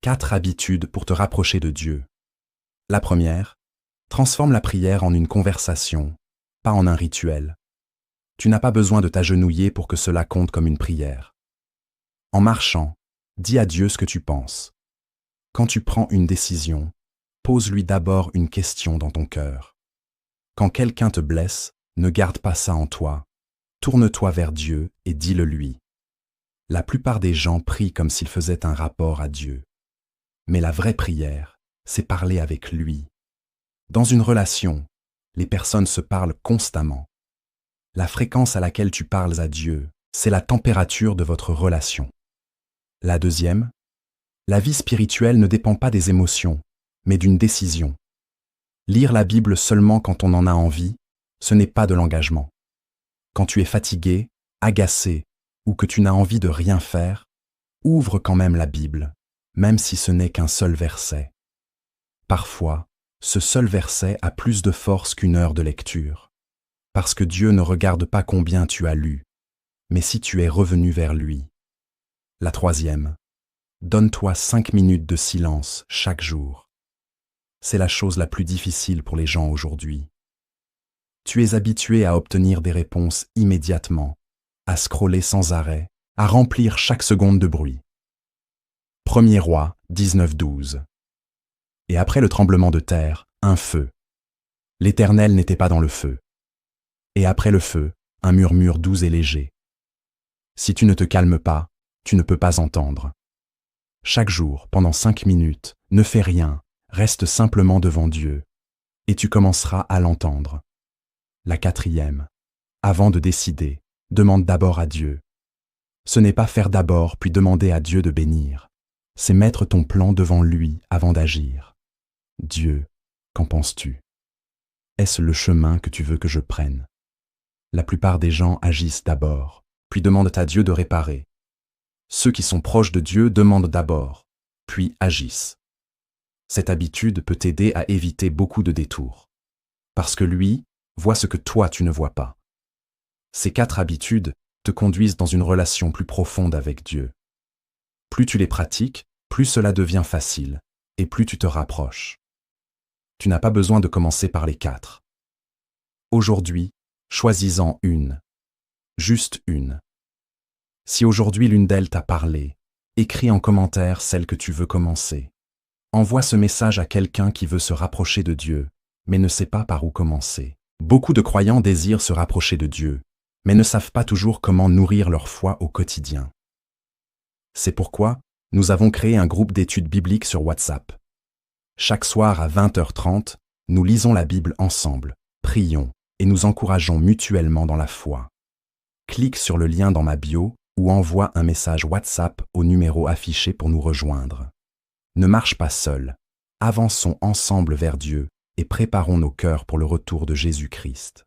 4 habitudes pour te rapprocher de Dieu. La première, transforme la prière en une conversation, pas en un rituel. Tu n'as pas besoin de t'agenouiller pour que cela compte comme une prière. En marchant, dis à Dieu ce que tu penses. Quand tu prends une décision, pose-lui d'abord une question dans ton cœur. Quand quelqu'un te blesse, ne garde pas ça en toi. Tourne-toi vers Dieu et dis-le lui. La plupart des gens prient comme s'ils faisaient un rapport à Dieu. Mais la vraie prière, c'est parler avec lui. Dans une relation, les personnes se parlent constamment. La fréquence à laquelle tu parles à Dieu, c'est la température de votre relation. La deuxième, la vie spirituelle ne dépend pas des émotions, mais d'une décision. Lire la Bible seulement quand on en a envie, ce n'est pas de l'engagement. Quand tu es fatigué, agacé, ou que tu n'as envie de rien faire, ouvre quand même la Bible, même si ce n'est qu'un seul verset. Parfois, ce seul verset a plus de force qu'une heure de lecture, parce que Dieu ne regarde pas combien tu as lu, mais si tu es revenu vers lui. La troisième, donne-toi 5 minutes de silence chaque jour. C'est la chose la plus difficile pour les gens aujourd'hui. Tu es habitué à obtenir des réponses immédiatement, à scroller sans arrêt, à remplir chaque seconde de bruit. 1er Roi 19:12. Et après le tremblement de terre, un feu. L'Éternel n'était pas dans le feu. Et après le feu, un murmure doux et léger. Si tu ne te calmes pas, tu ne peux pas entendre. Chaque jour, pendant 5 minutes, ne fais rien, reste simplement devant Dieu, et tu commenceras à l'entendre. La quatrième, avant de décider, demande d'abord à Dieu. Ce n'est pas faire d'abord puis demander à Dieu de bénir, c'est mettre ton plan devant lui avant d'agir. Dieu, qu'en penses-tu? Est-ce le chemin que tu veux que je prenne? La plupart des gens agissent d'abord, puis demandent à Dieu de réparer. Ceux qui sont proches de Dieu demandent d'abord, puis agissent. Cette habitude peut t'aider à éviter beaucoup de détours. Parce que lui voit ce que toi tu ne vois pas. Ces 4 habitudes te conduisent dans une relation plus profonde avec Dieu. Plus tu les pratiques, plus cela devient facile, et plus tu te rapproches. Tu n'as pas besoin de commencer par les 4. Aujourd'hui, choisis-en une. Juste une. Si aujourd'hui l'une d'elles t'a parlé, écris en commentaire celle que tu veux commencer. Envoie ce message à quelqu'un qui veut se rapprocher de Dieu, mais ne sait pas par où commencer. Beaucoup de croyants désirent se rapprocher de Dieu, mais ne savent pas toujours comment nourrir leur foi au quotidien. C'est pourquoi nous avons créé un groupe d'études bibliques sur WhatsApp. Chaque soir à 20h30, nous lisons la Bible ensemble, prions et nous encourageons mutuellement dans la foi. Clique sur le lien dans ma bio ou envoie un message WhatsApp au numéro affiché pour nous rejoindre. Ne marche pas seul, avançons ensemble vers Dieu et préparons nos cœurs pour le retour de Jésus-Christ.